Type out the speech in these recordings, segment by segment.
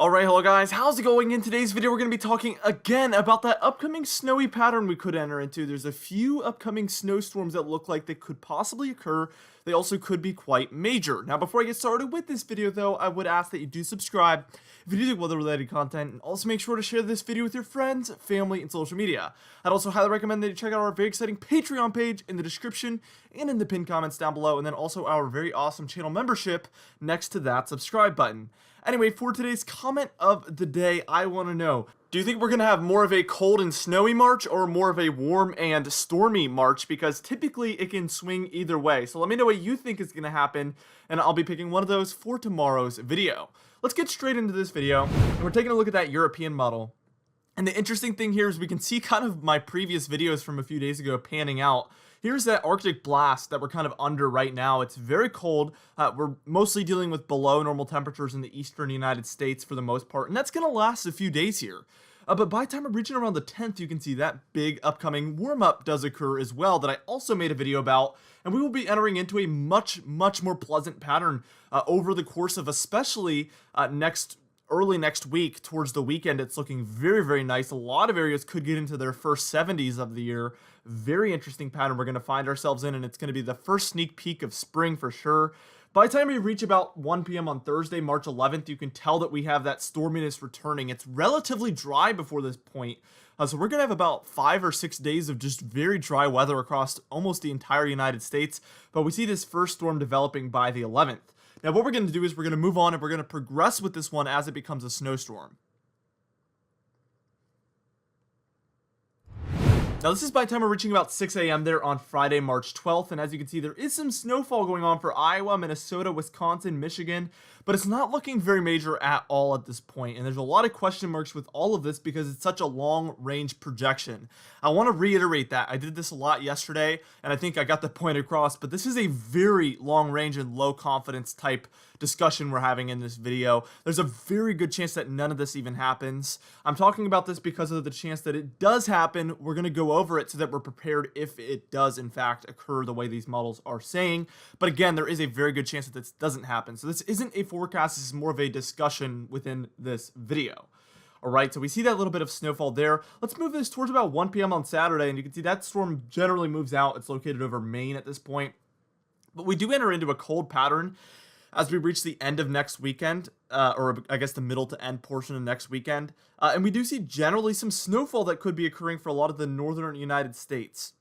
Alright, hello guys, how's it going? In today's video, we're going to be talking again about that upcoming snowy pattern we could enter into. There's a few upcoming snowstorms that look like they could possibly occur. They also could be quite major. Now, before I get started with this video, though, I would ask that you do subscribe if you do like weather-related content, and also make sure to share this video with your friends, family, and social media. I'd also highly recommend that you check out our very exciting Patreon page in the description and in the pinned comments down below, and then also our very awesome channel membership next to that subscribe button. Anyway, for today's comment of the day, I want to know, do you think we're going to have more of a cold and snowy March or more of a warm and stormy March? Because typically it can swing either way. So let me know what you think is going to happen, and I'll be picking one of those for tomorrow's video. Let's get straight into this video, and we're taking a look at that European model. And the interesting thing here is we can see kind of my previous videos from a few days ago panning out. Here's that Arctic blast that we're kind of under right now. It's very cold. We're mostly dealing with below normal temperatures in the eastern United States for the most part, and that's going to last a few days here. But by the time we're reaching around the 10th, you can see that big upcoming warm-up does occur as well that I also made a video about, and we will be entering into a much more pleasant pattern over the course of especially early next week. Towards the weekend, it's looking very nice. A lot of areas could get into their first 70s of the year. Very interesting pattern we're going to find ourselves in, and it's going to be the first sneak peek of spring for sure. By the time we reach about 1 p.m. on Thursday, March 11th, you can tell that we have that storminess returning. It's relatively dry before this point, so we're going to have about 5 or 6 days of just very dry weather across almost the entire United States, but we see this first storm developing by the 11th. Now, what we're going to do is we're going to move on and we're going to progress with this one as it becomes a snowstorm. Now, this is by the time we're reaching about 6 a.m. there on Friday, March 12th, and as you can see, there is some snowfall going on for Iowa, Minnesota, Wisconsin, Michigan, but it's not looking very major at all at this point, and there's a lot of question marks with all of this because it's such a long-range projection. I want to reiterate that. I did this a lot yesterday, and I think I got the point across, but this is a very long-range and low-confidence type discussion we're having in this video. There's a very good chance that none of this even happens. I'm talking about this because of the chance that it does happen. We're going to go over it so that we're prepared if it does in fact occur the way these models are saying. But again, there is a very good chance that this doesn't happen. So this isn't a forecast, this is more of a discussion within this video. Alright, so we see that little bit of snowfall there. Let's move this towards about 1 p.m. on Saturday, and you can see that storm generally moves out. It's located over Maine at this point. But we do enter into a cold pattern as we reach the end of next weekend, or I guess the middle to end portion of next weekend. And we do see generally some snowfall that could be occurring for a lot of the northern United States.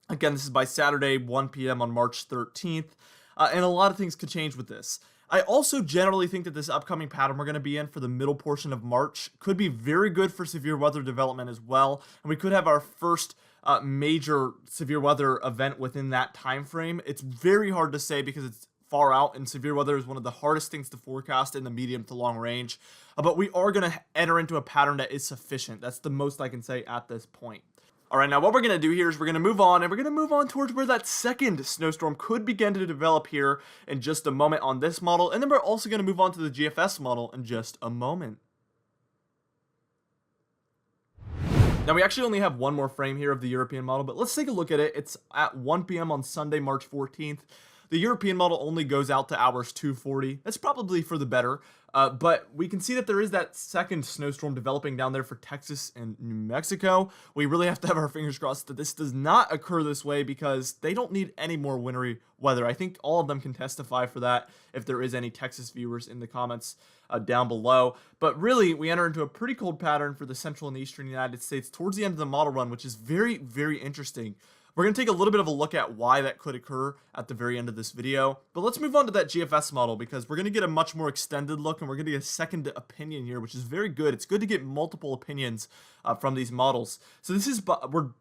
Again, this is by Saturday, 1 p.m. on March 13th, and a lot of things could change with this. I also generally think that this upcoming pattern we're going to be in for the middle portion of March could be very good for severe weather development as well, and we could have our first major severe weather event within that time frame. It's very hard to say because it's far out, and severe weather is one of the hardest things to forecast in the medium to long range, but we are going to enter into a pattern that is sufficient. That's the most I can say at this point. Alright, now what we're going to do here is we're going to move on, and we're going to move on towards where that second snowstorm could begin to develop here in just a moment on this model, and then we're also going to move on to the GFS model in just a moment. Now, we actually only have one more frame here of the European model, but let's take a look at it. It's at 1 p.m. on Sunday, March 14th. The European model only goes out to hours 2:40. That's probably for the better, but we can see that there is that second snowstorm developing down there for Texas and New Mexico. We really have to have our fingers crossed that this does not occur this way because they don't need any more wintry weather. I think all of them can testify for that if there is any Texas viewers in the comments down below. But really, we enter into a pretty cold pattern for the central and eastern United States towards the end of the model run, which is very interesting. We're going to take a little bit of a look at why that could occur at the very end of this video. But let's move on to that GFS model because we're going to get a much more extended look, and we're going to get a second opinion here, which is very good. It's good to get multiple opinions from these models. So this is, we're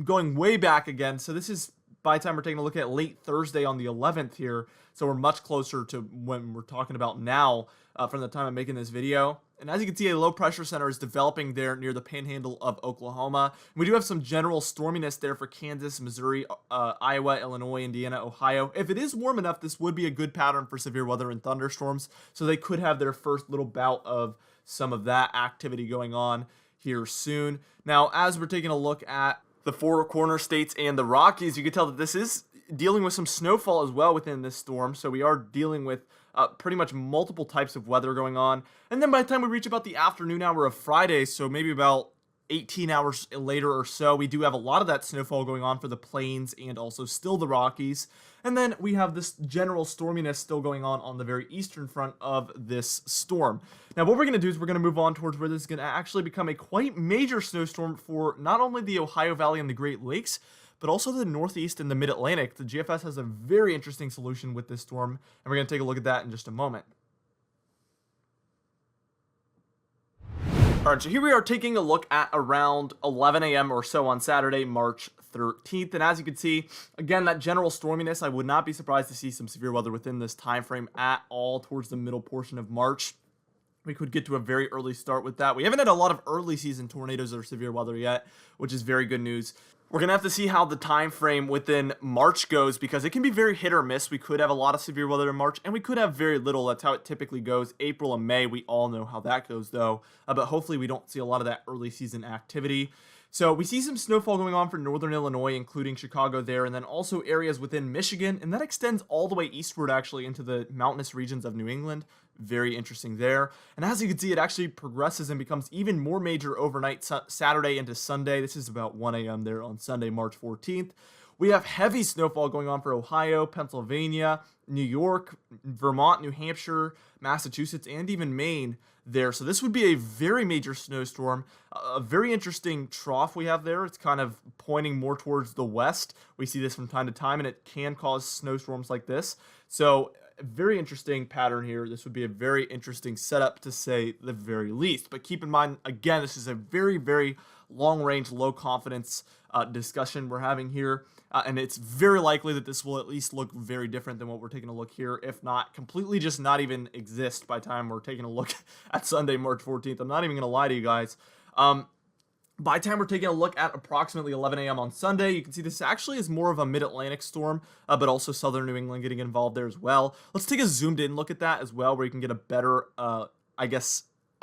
going way back again. So this is by the time we're taking a look at late Thursday on the 11th here. So we're much closer to when we're talking about now from the time I'm making this video. And as you can see, a low pressure center is developing there near the panhandle of Oklahoma. And we do have some general storminess there for Kansas, Missouri, Iowa, Illinois, Indiana, Ohio. If it is warm enough, this would be a good pattern for severe weather and thunderstorms. So they could have their first little bout of some of that activity going on here soon. Now, as we're taking a look at the four corner states and the Rockies, you can tell that this is dealing with some snowfall as well within this storm, so we are dealing with pretty much multiple types of weather going on. And then by the time we reach about the afternoon hour of Friday, so maybe about 18 hours later or so, we do have a lot of that snowfall going on for the plains and also still the Rockies. And then we have this general storminess still going on the very eastern front of this storm. Now, what we're going to do is we're going to move on towards where this is going to actually become a quite major snowstorm for not only the Ohio Valley and the Great Lakes, but also the Northeast and the Mid-Atlantic. The GFS has a very interesting solution with this storm, and we're going to take a look at that in just a moment. All right, so here we are taking a look at around 11 a.m. or so on Saturday, March 13th. And as you can see, again, that general storminess, I would not be surprised to see some severe weather within this time frame at all towards the middle portion of March. We could get to a very early start with that. We haven't had a lot of early season tornadoes or severe weather yet, which is very good news. We're going to have to see how the time frame within March goes because it can be very hit or miss. We could have a lot of severe weather in March, and we could have very little. That's how it typically goes. April and May, we all know how that goes, though. But hopefully we don't see a lot of that early season activity. So we see some snowfall going on for northern Illinois, including Chicago there, and then also areas within Michigan, and that extends all the way eastward, actually, into the mountainous regions of New England. Very interesting there. And as you can see, it actually progresses and becomes even more major overnight Saturday into Sunday. This is about 1 a.m. there on Sunday, March 14th. We have heavy snowfall going on for Ohio, Pennsylvania, New York, Vermont, New Hampshire, Massachusetts, and even Maine there. So this would be a very major snowstorm. A very interesting trough we have there. It's kind of pointing more towards the west. We see this from time to time, and it can cause snowstorms like this. So a very interesting pattern here. This would be a very interesting setup, to say the very least. But keep in mind, again, this is a very, very long-range, low-confidence discussion we're having here. And it's very likely that this will at least look very different than what we're taking a look here, if not completely just not even exist by the time we're taking a look at Sunday, March 14th. I'm not even going to lie to you guys. By the time we're taking a look at approximately 11 a.m. on Sunday, you can see this actually is more of a mid-Atlantic storm, but also southern New England getting involved there as well. Let's take a zoomed-in look at that as well, where you can get a better,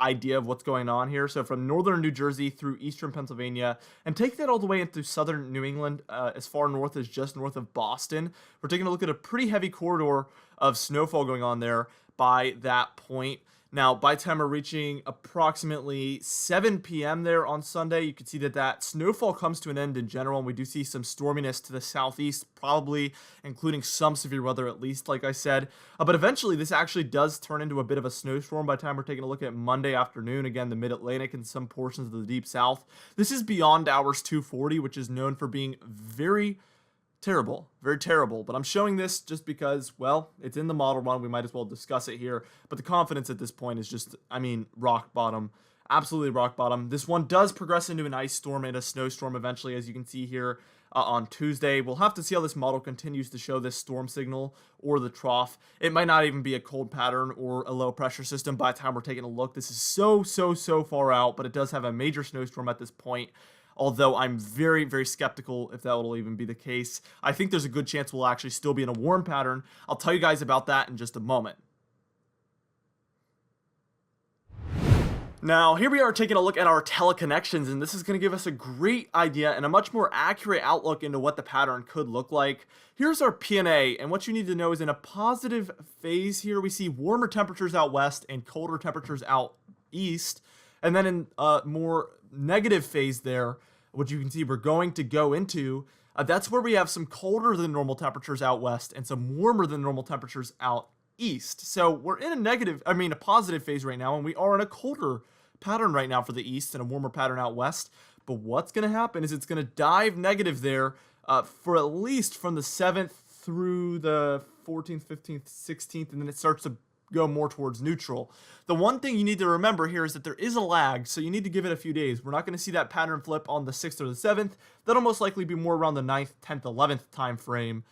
idea of what's going on here. So from northern New Jersey through eastern Pennsylvania, and take that all the way into southern New England, as far north as just north of Boston. We're taking a look at a pretty heavy corridor of snowfall going on there by that point. Now, by the time we're reaching approximately 7 p.m. there on Sunday, you can see that that snowfall comes to an end in general, and we do see some storminess to the southeast, probably including some severe weather at least, like I said. But eventually, this actually does turn into a bit of a snowstorm by the time we're taking a look at Monday afternoon. Again, the mid-Atlantic and some portions of the deep south. This is beyond hours 240, which is known for being very terrible, very terrible. But I'm showing this just because, well, it's in the model run. We might as well discuss it here. But the confidence at this point is just, rock bottom. Absolutely rock bottom. This one does progress into an ice storm and a snowstorm eventually, as you can see here on Tuesday. We'll have to see how this model continues to show this storm signal or the trough. It might not even be a cold pattern or a low pressure system by the time we're taking a look. This is so far out, but it does have a major snowstorm at this point. Although I'm very, very skeptical if that will even be the case. I think there's a good chance we'll actually still be in a warm pattern. I'll tell you guys about that in just a moment. Now, here we are taking a look at our teleconnections, and this is going to give us a great idea and a much more accurate outlook into what the pattern could look like. Here's our PNA, and what you need to know is in a positive phase here, we see warmer temperatures out west and colder temperatures out east. And then in a more negative phase there, which you can see we're going to go into, that's where we have some colder than normal temperatures out west and some warmer than normal temperatures out east. So we're in a positive phase right now, and we are in a colder pattern right now for the east and a warmer pattern out west. But what's going to happen is it's going to dive negative there for at least from the 7th through the 14th, 15th, 16th, and then it starts to go more towards neutral. The one thing you need to remember here is that there is a lag, so you need to give it a few days. We're not going to see that pattern flip on the 6th or the 7th. That'll most likely be more around the 9th, 10th, 11th time frame.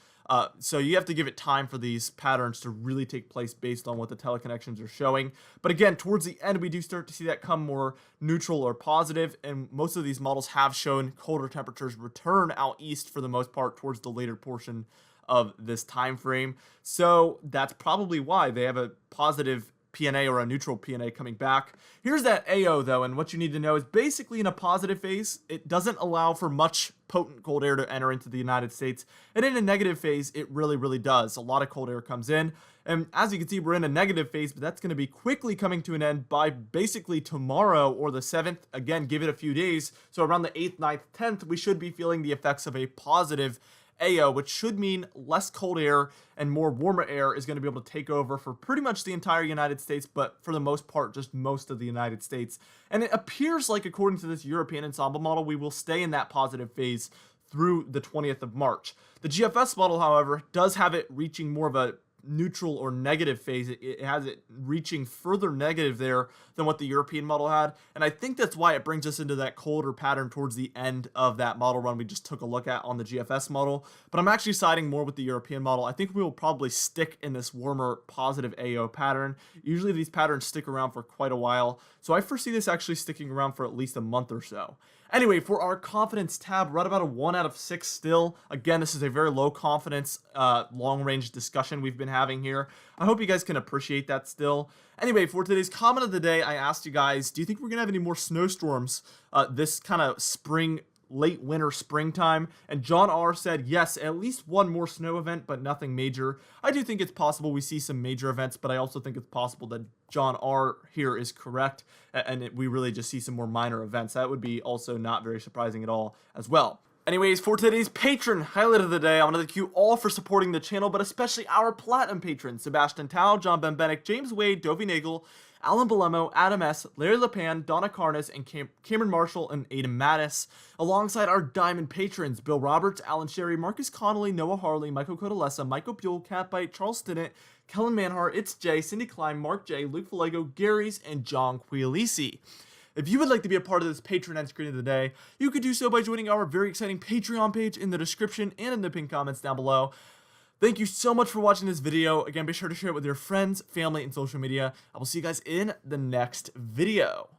So you have to give it time for these patterns to really take place based on what the teleconnections are showing. But again, towards the end, we do start to see that come more neutral or positive, and most of these models have shown colder temperatures return out east for the most part towards the later portion of this time frame. So that's probably why they have a positive PNA or a neutral PNA coming back. Here's that AO though, and what you need to know is basically in a positive phase, it doesn't allow for much potent cold air to enter into the United States, and in a negative phase, it really does. A lot of cold air comes in, and as you can see, we're in a negative phase, but that's going to be quickly coming to an end by basically tomorrow or the 7th. Again, give it a few days, so around the 8th, 9th, 10th, we should be feeling the effects of a positive AO, which should mean less cold air and more warmer air is going to be able to take over for pretty much the entire United States, but for the most part, just most of the United States. And it appears like, according to this European ensemble model, we will stay in that positive phase through the 20th of March. The GFS model, however, does have it reaching more of a neutral or negative phase. It has it reaching further negative there than what the European model had, and I think that's why it brings us into that colder pattern towards the end of that model run we just took a look at on the GFS model. But I'm actually siding more with the European model. I think we will probably stick in this warmer positive AO pattern. Usually these patterns stick around for quite a while, so I foresee this actually sticking around for at least a month or so. Anyway, for our confidence tab, we're at about a 1 out of 6 still. Again, this is a very low confidence, long-range discussion we've been having here. I hope you guys can appreciate that still. Anyway, for today's comment of the day, I asked you guys, do you think we're going to have any more snowstorms this kind of spring, late winter, springtime? And John R said, yes, at least one more snow event, but nothing major. I do think it's possible we see some major events, but I also think it's possible that John R here is correct, and we really just see some more minor events. That would be also not very surprising at all as well. Anyways, for today's patron highlight of the day, I want to thank you all for supporting the channel, but especially our platinum patrons: Sebastian Tao, John Bembenek, James Wade, Dovey Nagel, Alan Balemo, Adam S., Larry Lepan, Donna Carnes, and Cameron Marshall and Adam Mattis, alongside our diamond patrons: Bill Roberts, Alan Sherry, Marcus Connolly, Noah Harley, Michael Codalessa, Michael Buell, Catbite, Charles Stinnett, Kellen Manhart, It's Jay, Cindy Klein, Mark J., Luke Valego, Gary's, and John Quialisi. If you would like to be a part of this Patreon screen of the day, you could do so by joining our very exciting Patreon page in the description and in the pinned comments down below. Thank you so much for watching this video. Again, be sure to share it with your friends, family, and social media. I will see you guys in the next video.